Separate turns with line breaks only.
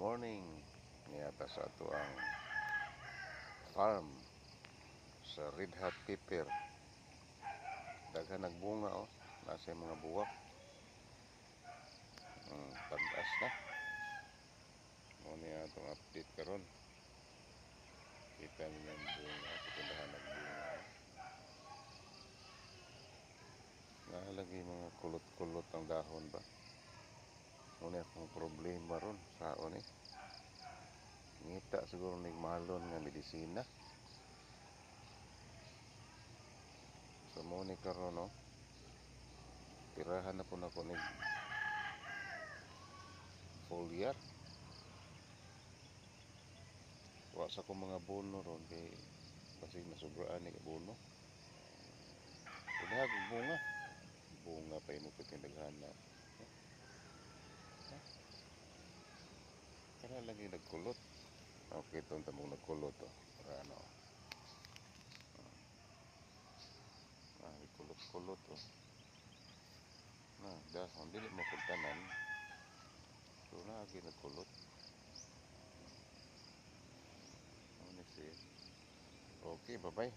morning. Niyata sa ato ang farm sa red hot pepper. Daghan nagbunga oh. Nasa mga buwak. Pag-as na. Muna yung atong update karon. Kita niyo yung bunga. Katindahan nagbunga. Nakalagi mga kulot-kulot ang dahon ba? Muna akong problema ron sa ni. Ngita siguro nagmahalon nga medisina. So muna karon no. Tirahan na po na ko ni foliar. Wa sa ko mga bono ron kay kasi nasubraan ni bono. Kaya bunga. Bunga pa inupit yung daghana. Kaya lagi nagkulot. Okay, ito ang tamong nagkulot to. Para ano. Kulot-kulot to. Dahon dili mo pagtanan. So lagi nagkulot. Okay, bye-bye.